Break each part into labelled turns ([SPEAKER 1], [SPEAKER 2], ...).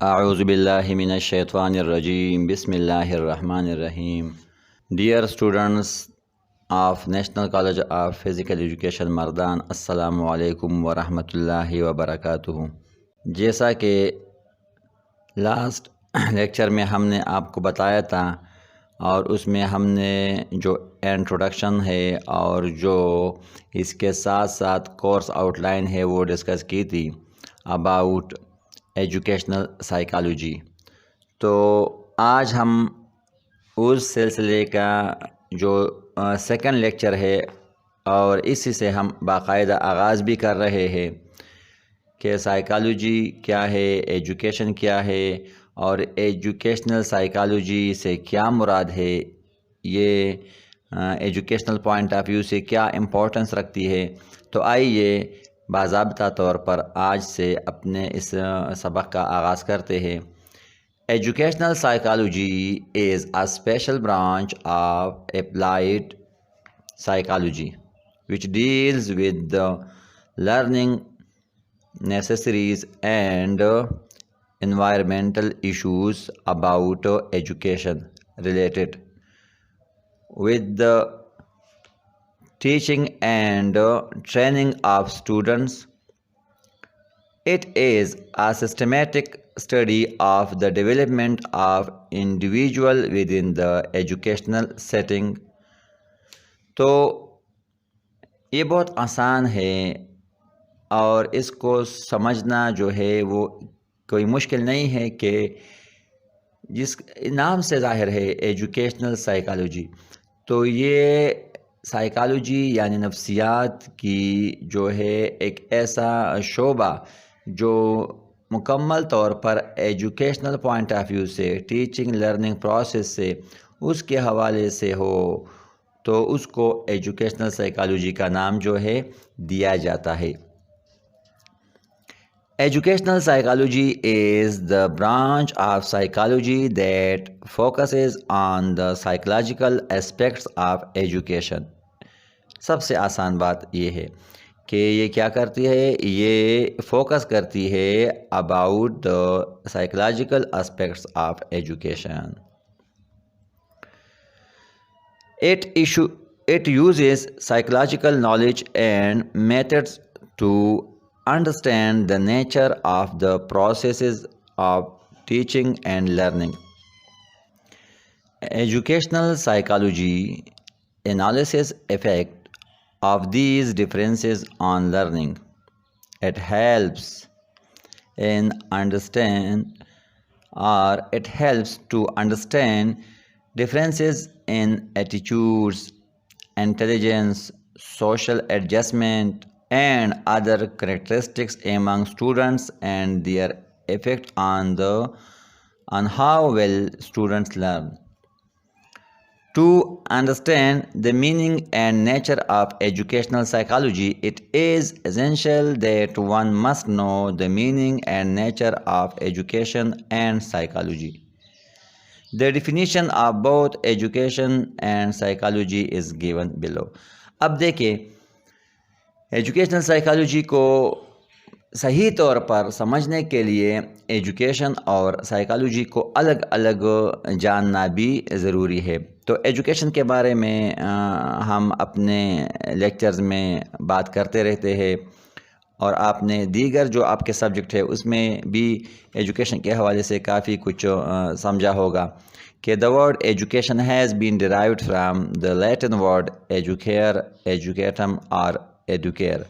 [SPEAKER 1] A'udzubillahi minash-shaytanir-rajim. Bismillahir-rahmanir-rahim. Dear students of National College of Physical Education Mardan, अस्सलामु अलैकुम व रहमतुल्लाहि व बरकातुहू। जैसा कि लास्ट लेक्चर में हमने आपको बताया था और उसमें हमने जो इंट्रोडक्शन है और जो इसके साथ साथ कोर्स आउटलाइन है वो डिस्कस की थी अबाउट एजुकेशनल साइकोलॉजी। तो आज हम उस सिलसिले का जो सेकंड लेक्चर है और इसी से हम बाकायदा आगाज़ भी कर रहे हैं कि साइकोलॉजी क्या है, एजुकेशन क्या है और एजुकेशनल साइकोलॉजी से क्या मुराद है, ये एजुकेशनल पॉइंट ऑफ व्यू से क्या इम्पोर्टेंस रखती है। तो आइए बाज़ाब्ता तौर पर आज से अपने इस सबक का आगाज़ करते हैं। Educational psychology is a special branch of applied psychology which deals with the learning necessities and environmental issues about education related with the teaching and training of students. It is a systematic study of the development of individual within the educational setting. तो ये बहुत आसान है और इसको समझना जो है वो कोई मुश्किल नहीं है कि जिस नाम से ज़ाहिर है एजुकेशनल साइकोलॉजी, तो ये साइकोलॉजी यानी नफ्सियात की जो है एक ऐसा शोबा जो मुकम्मल तौर पर एजुकेशनल पॉइंट ऑफ व्यू से, टीचिंग लर्निंग प्रोसेस से, उसके हवाले से हो, तो उसको एजुकेशनल साइकोलॉजी का नाम जो है दिया जाता है। Educational psychology is the branch of psychology that focuses on the psychological aspects of education. सबसे आसान बात ये है कि ये क्या करती है, ये फोकस करती है about the psychological aspects of education. It uses psychological knowledge and methods to understand the nature of the processes of teaching and learning. Educational psychology analyzes effect of these differences on learning. It helps to understand differences in attitudes, intelligence, social adjustment, and other characteristics among students and their effect on how well students learn. To understand the meaning and nature of educational psychology, it is essential that one must know the meaning and nature of education and psychology. The definition of both education and psychology is given below. अब देखिए, educational psychology को सही तौर पर समझने के लिए education और साइकोलॉजी को अलग अलग जानना भी ज़रूरी है। तो एजुकेशन के बारे में हम अपने लेक्चर्स में बात करते रहते हैं और आपने दीगर जो आपके सब्जेक्ट है उसमें भी एजुकेशन के हवाले से काफ़ी कुछ समझा होगा कि the word education has been derived from the Latin word educare, educatum और educare.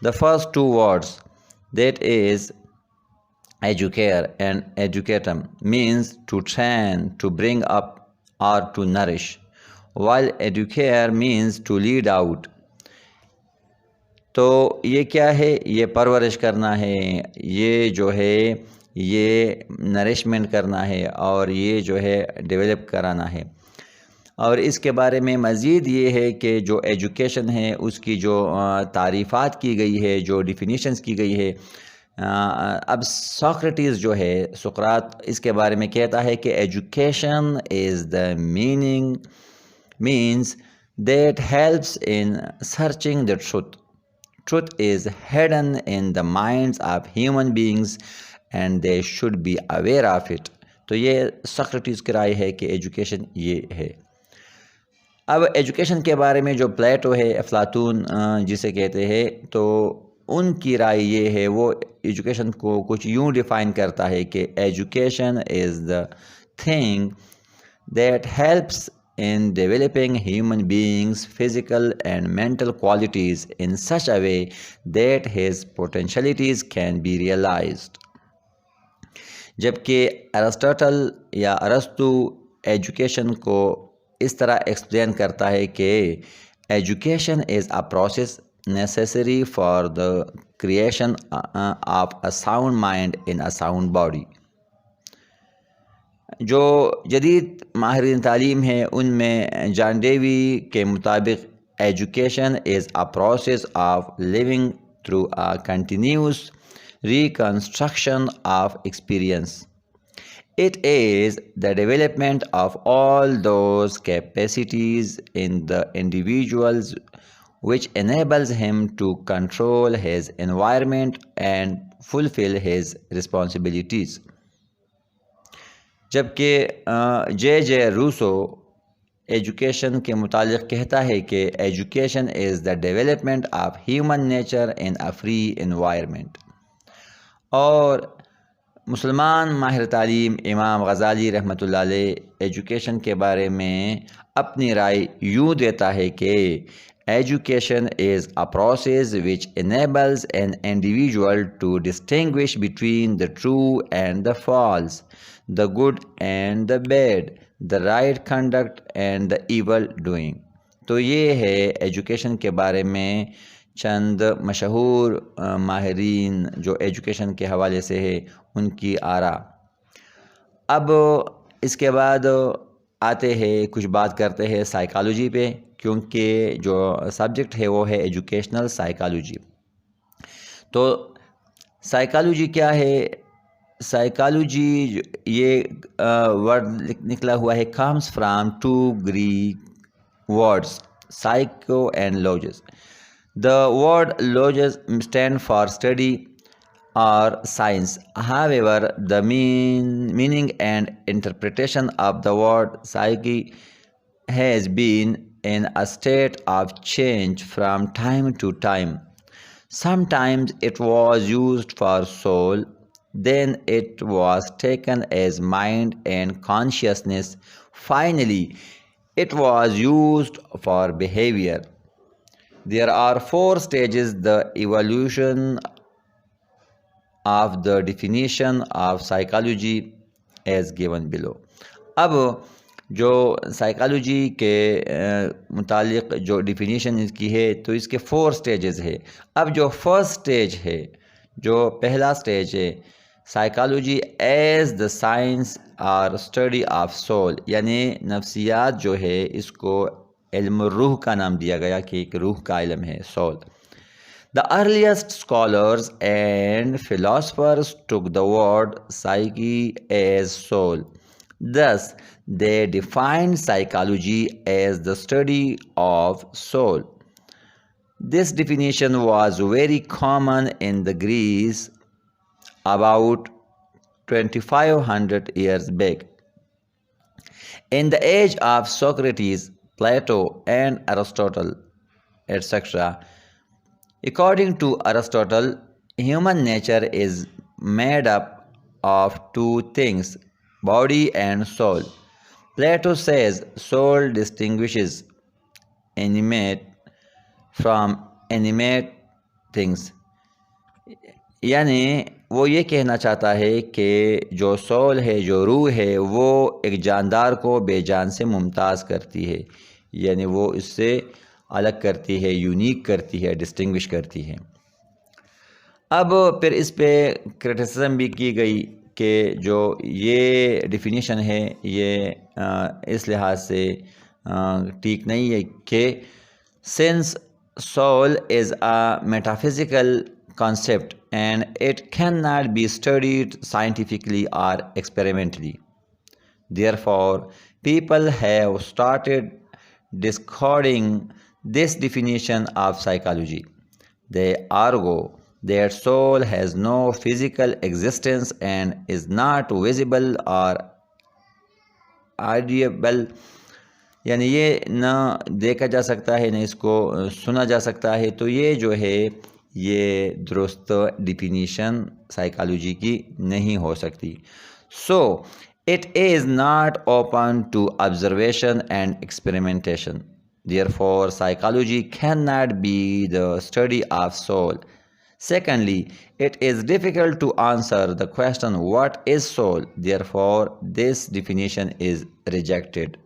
[SPEAKER 1] The first two words, that is educare and educatum, means to train, to bring up or to nourish, while educare means to lead out. तो ये क्या है, ये परवरिश करना है, ये जो है ये नरिशमेंट करना है और ये जो है डेवलप कराना है। और इसके बारे में मज़ीद ये है कि जो एजुकेशन है उसकी जो तारीफ़ात की गई है, जो डिफिनीशंस की गई है, अब सोक्रेटिस जो है, सुकरात, इसके बारे में कहता है कि education is the means that helps in searching the truth. Truth is hidden in the minds of human beings and they should be aware of it. तो ये सोक्रेटिस की राय है कि एजुकेशन ये है। अब एजुकेशन के बारे में जो प्लेटो है, अफलातून जिसे कहते हैं, तो उनकी राय ये है, वो एजुकेशन को कुछ यूँ डिफ़ाइन करता है कि education is the thing that helps in developing human beings' physical and mental qualities in such a way that his potentialities can be realized. जबकि अरिस्टोटल या अरस्तु एजुकेशन को इस तरह एक्सप्लेन करता है कि education is a process necessary for the creation of a sound mind in a sound body. जो जदीद माहिरीन तालीम है उनमें जॉन डेवी के मुताबिक education is a process of living through a continuous reconstruction of experience. It is the development of all those capacities in the individuals which enables him to control his environment and fulfill his responsibilities. जबकि जे Rousseau education के मुतालिक कहता है कि education is the development of human nature in a free environment. और मुसलमान माहिर तालीम इमाम गज़ाली रहमतुल्लाह अलैह एजुकेशन के बारे में अपनी राय यूँ देता है कि education is a process which enables an individual to distinguish between the true and the false, the good and the bad, the right conduct and the evil doing. तो ये है एजुकेशन के बारे में चंद मशहूर माहिरीन जो एजुकेशन के हवाले से है उनकी आरा। अब इसके बाद आते हैं, कुछ बात करते हैं साइकोलॉजी पे, क्योंकि जो सब्जेक्ट है वो है एजुकेशनल साइकोलॉजी। तो साइकोलॉजी क्या है? साइकोलॉजी ये वर्ड निकला हुआ है, comes from to Greek words psycho and lodges. The word logos stand for study or science. However, the meaning and interpretation of the word psyche has been in a state of change from time to time. Sometimes it was used for soul, then it was taken as mind and consciousness. Finally, it was used for behavior. There are 4 stages the evolution of the definition of psychology as given below. अब जो psychology के मुतालिक जो definition इसकी है, तो इसके 4 stages है। अब जो फर्स्ट स्टेज है, जो पहला स्टेज है, साइकोलॉजी एज द साइंस और स्टडी ऑफ सोल, यानी नफ्सियात जो है इसको इल्म रूह का नाम दिया गया कि एक रूह का इल्म है, soul. The earliest scholars and philosophers took the word psyche as soul. Thus, they defined psychology as the study of soul. This definition was very common in the Greece about 2500 years back. In the age of Socrates, Plato and Aristotle, etc. According to Aristotle, human nature is made up of 2 things, body and soul. Plato says soul distinguishes animate from inanimate things. यानी वो ये कहना चाहता है कि जो soul है, जो रूह है, वो एक जानदार को बेजान से मुमताज़ करती है, यानी वो इससे अलग करती है, यूनिक करती है, डिस्टिंग्विश करती है। अब फिर इस पे क्रिटिसिज्म भी की गई कि जो ये डिफिनीशन है ये इस लिहाज से ठीक नहीं है कि since soul is a metaphysical concept and it cannot be studied scientifically or experimentally. Therefore, people have started discarding this definition of psychology. They argue that soul has no physical existence and is not visible or audible, यानी ये ना देखा जा सकता है, ना इसको सुना जा सकता है। तो ये जो है ये दुरुस्त डिफिनीशन साइकोलॉजी की नहीं हो सकती। So it is not open to observation and experimentation. Therefore, psychology cannot be the study of soul. Secondly, it is difficult to answer the question, what is soul? Therefore, this definition is rejected.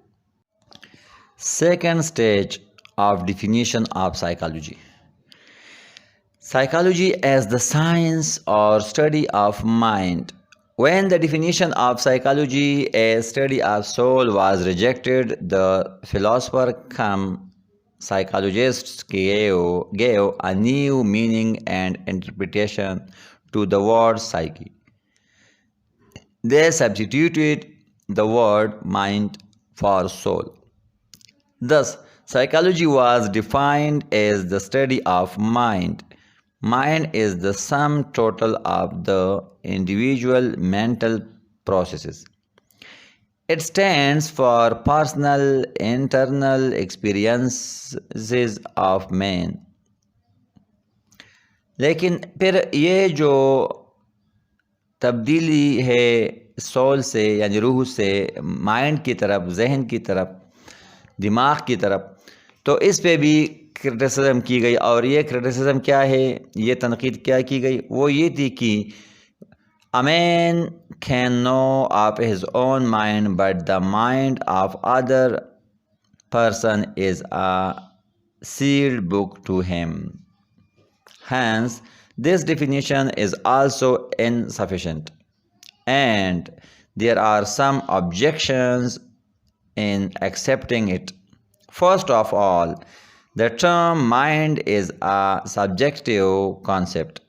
[SPEAKER 1] Second stage of definition of psychology. Psychology as the science or study of mind. When the definition of psychology as study of soul was rejected, the philosopher come psychologists gave a new meaning and interpretation to the word psyche. They substituted the word mind for soul. Thus, psychology was defined as the study of mind. Mind is the sum total of the individual mental processes. It stands for personal internal experiences of man. लेकिन फिर ये जो तब्दीली है soul से यानी रूह से माइंड की तरफ, जहन की तरफ, दिमाग की तरफ, तो इस पे भी क्रिटिसिज्म की गई। और ये क्रिटिसिज्म क्या है, ये तनकीद क्या की गई, वो ये थी कि a man can know of his own mind, but the mind of other person is a sealed book to him. Hence, this definition is also insufficient, and there are some objections in accepting it. First of all, the term mind is a subjective concept.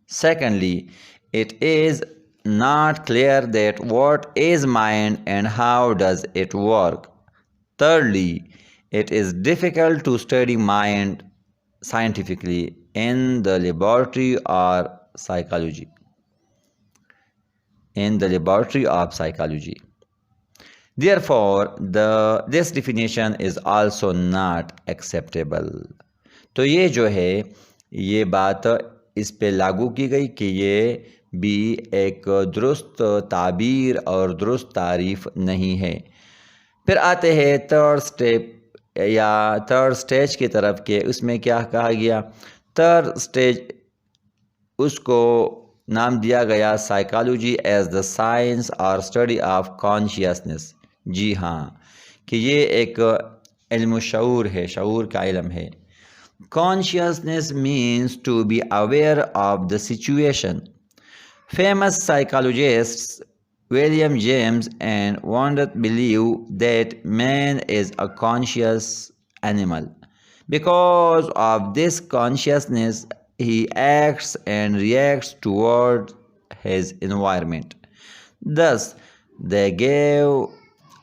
[SPEAKER 1] Secondly, it is not clear that what is mind and how does it work. Thirdly, it is difficult to study mind scientifically in the laboratory or psychology. Therefore, this definition is also not acceptable. तो ये जो है ये बात इस पे लागू की गई कि ये भी एक दुरुस्त ताबीर और दुरुस्त तारीफ नहीं है। फिर आते हैं थर्ड स्टेप या थर्ड स्टेज की तरफ के, उसमें क्या कहा गया, थर्ड स्टेज उसको नाम दिया गया साइकोलॉजी एज द साइंस और स्टडी ऑफ कॉन्शियसनेस। जी हाँ, कि ये एक इल्म शऊर है, शऊर का इल्म है। Consciousness means to be aware of the situation. Famous psychologists William James and Wondert believe that man is a conscious animal. Because of this consciousness, he acts and reacts toward his environment. Thus, they gave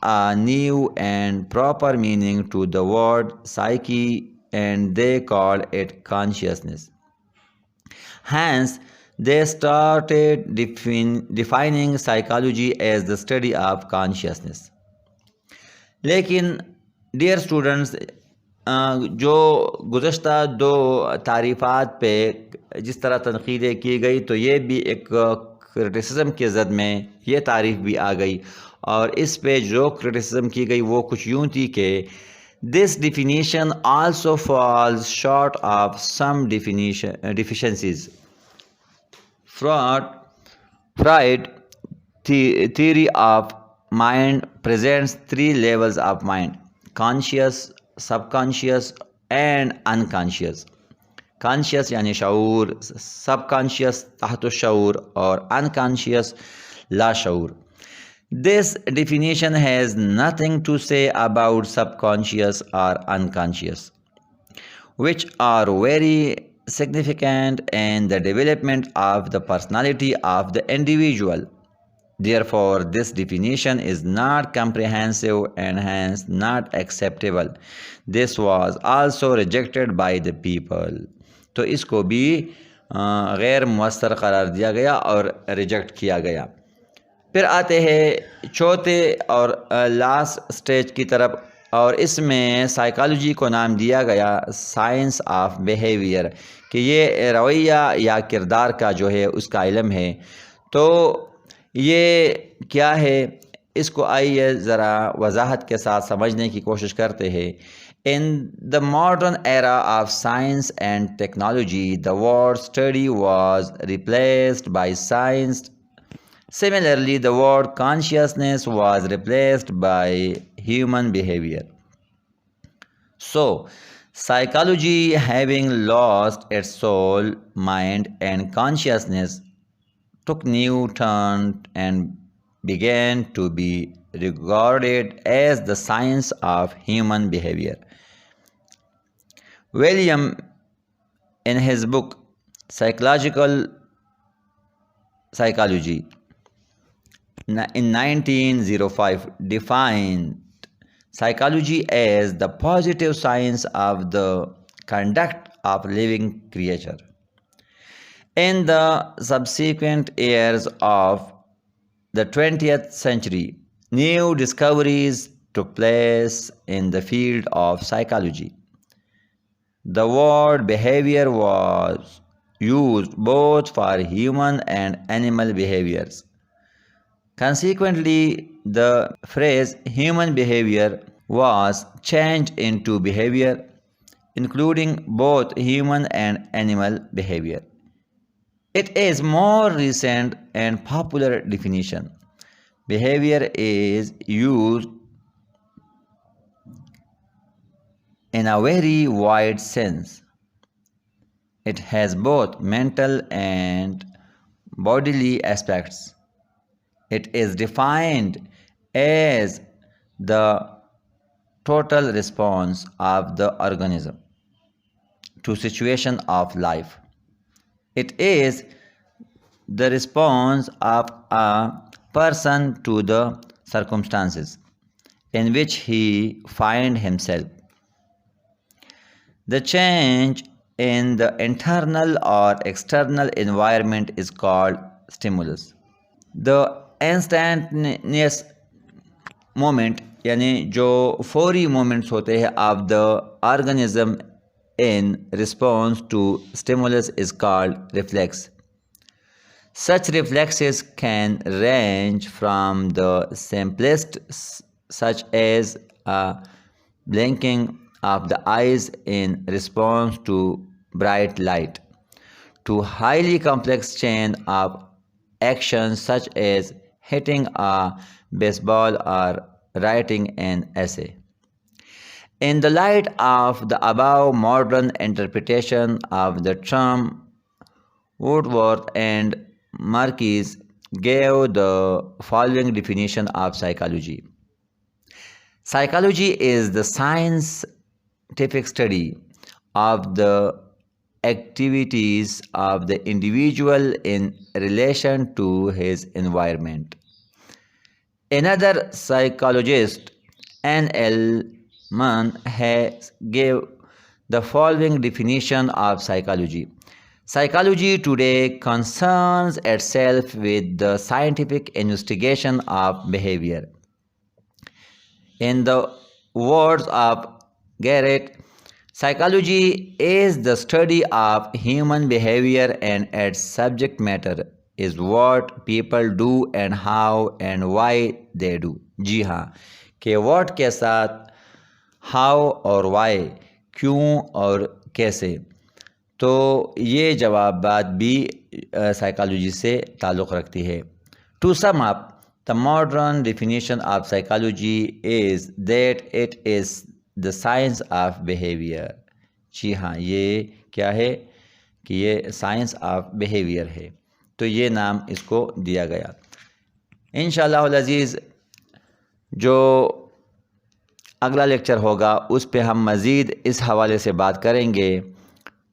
[SPEAKER 1] a new and proper meaning to the word psyche, and they called it consciousness. Hence, they started defining psychology as the study of consciousness. लेकिन dear students, जो गुज़श्ता दो तारीफ़ात पे जिस तरह तनक़ीदें की गई, तो ये भी एक क्रिटिसिज्म के ज़द में ये तारीफ़ भी आ गई। और इस पे जो क्रिटिसिज्म की गई वो कुछ यूँ थी कि this definition also falls short of some deficiencies. Freud theory of mind presents three levels of mind: conscious, subconscious and unconscious. Conscious यानी शऊर, subconscious तहत शऊर और unconscious La शऊर. This definition has nothing to say about subconscious or unconscious, which are very significant in the development of the personality of the individual. Therefore, this definition is not comprehensive and hence not acceptable. This was also rejected by the people. तो इसको भी गैर मुअस्सर करार दिया गया और reject किया गया। फिर आते हैं चौथे और लास्ट स्टेज की तरफ, और इसमें साइकोलॉजी को नाम दिया गया साइंस ऑफ बिहेवियर, कि ये रवैया या किरदार का जो है उसका इल्म है। तो ये क्या है, इसको आइए ज़रा वजाहत के साथ समझने की कोशिश करते हैं। In the modern era of science and technology, the word study was replaced by science. Similarly, the word consciousness was replaced by human behavior. So, psychology, having lost its soul, mind, and consciousness, took new turn and began to be regarded as the science of human behavior. William, in his book Psychological Psychology in 1905, defined psychology as the positive science of the conduct of living creature. In the subsequent years of the 20th century, new discoveries took place in the field of psychology. The word behavior was used both for human and animal behaviors. Consequently, the phrase human behavior was changed into behavior, including both human and animal behavior. It is more recent and popular definition. Behavior is used in a very wide sense. It has both mental and bodily aspects. It is defined as the total response of the organism to situation of life. It is the response of a person to the circumstances in which he finds himself. The change in the internal or external environment is called stimulus. The instantaneous moment, यानी जो फौरी moments होते हैं of the organism in response to stimulus is called reflex. Such reflexes can range from the simplest, such as a blinking of the eyes in response to bright light, to highly complex chain of actions such as hitting a baseball or writing an essay. In the light of the above, modern interpretation of the term, Woodworth and Marquis gave the following definition of psychology. Psychology is the scientific study of the activities of the individual in relation to his environment. Another psychologist, N.L. Mann, has gave the following definition of psychology. Psychology today concerns itself with the scientific investigation of behavior. In the words of Garrett, psychology is the study of human behavior and its subject matter is what people do and how and why they do. जी हाँ, कि what के साथ how और why, क्यों और कैसे, तो ये जवाबात भी साइकोलॉजी से ताल्लुक़ रखती है. To sum up, the modern definition of psychology is that it is the science of behavior. जी हाँ, ये क्या है कि ये साइंस ऑफ बिहेवियर है, तो ये नाम इसको दिया गया. इंशाअल्लाह अज़ीज़ जो अगला लेक्चर होगा उस पे हम मज़ीद इस हवाले से बात करेंगे.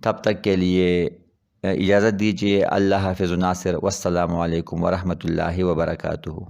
[SPEAKER 1] तब तक के लिए इजाज़त दीजिए. अल्लाह हाफ़िज़ नासिर. वस्सलामु अलैकुम वरहमतुल्लाहि वबरकातुहू.